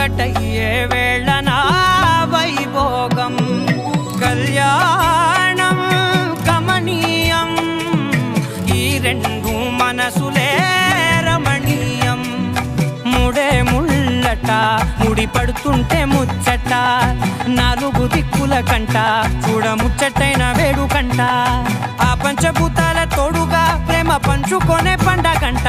ఒకటయ్యే వేళనా వైభోగం కళ్యాణం కమనీయం ఈ రెండు మనసులే రమణీయం ముడే ముళ్ళట ముడి పడుతుంటే ముచ్చట నాలుగు దిక్కుల కంట చూడ ముచ్చటైన వేడుకంట ఆ పంచభూతాల తోడుగా ప్రేమ పంచుకొనే పండగంట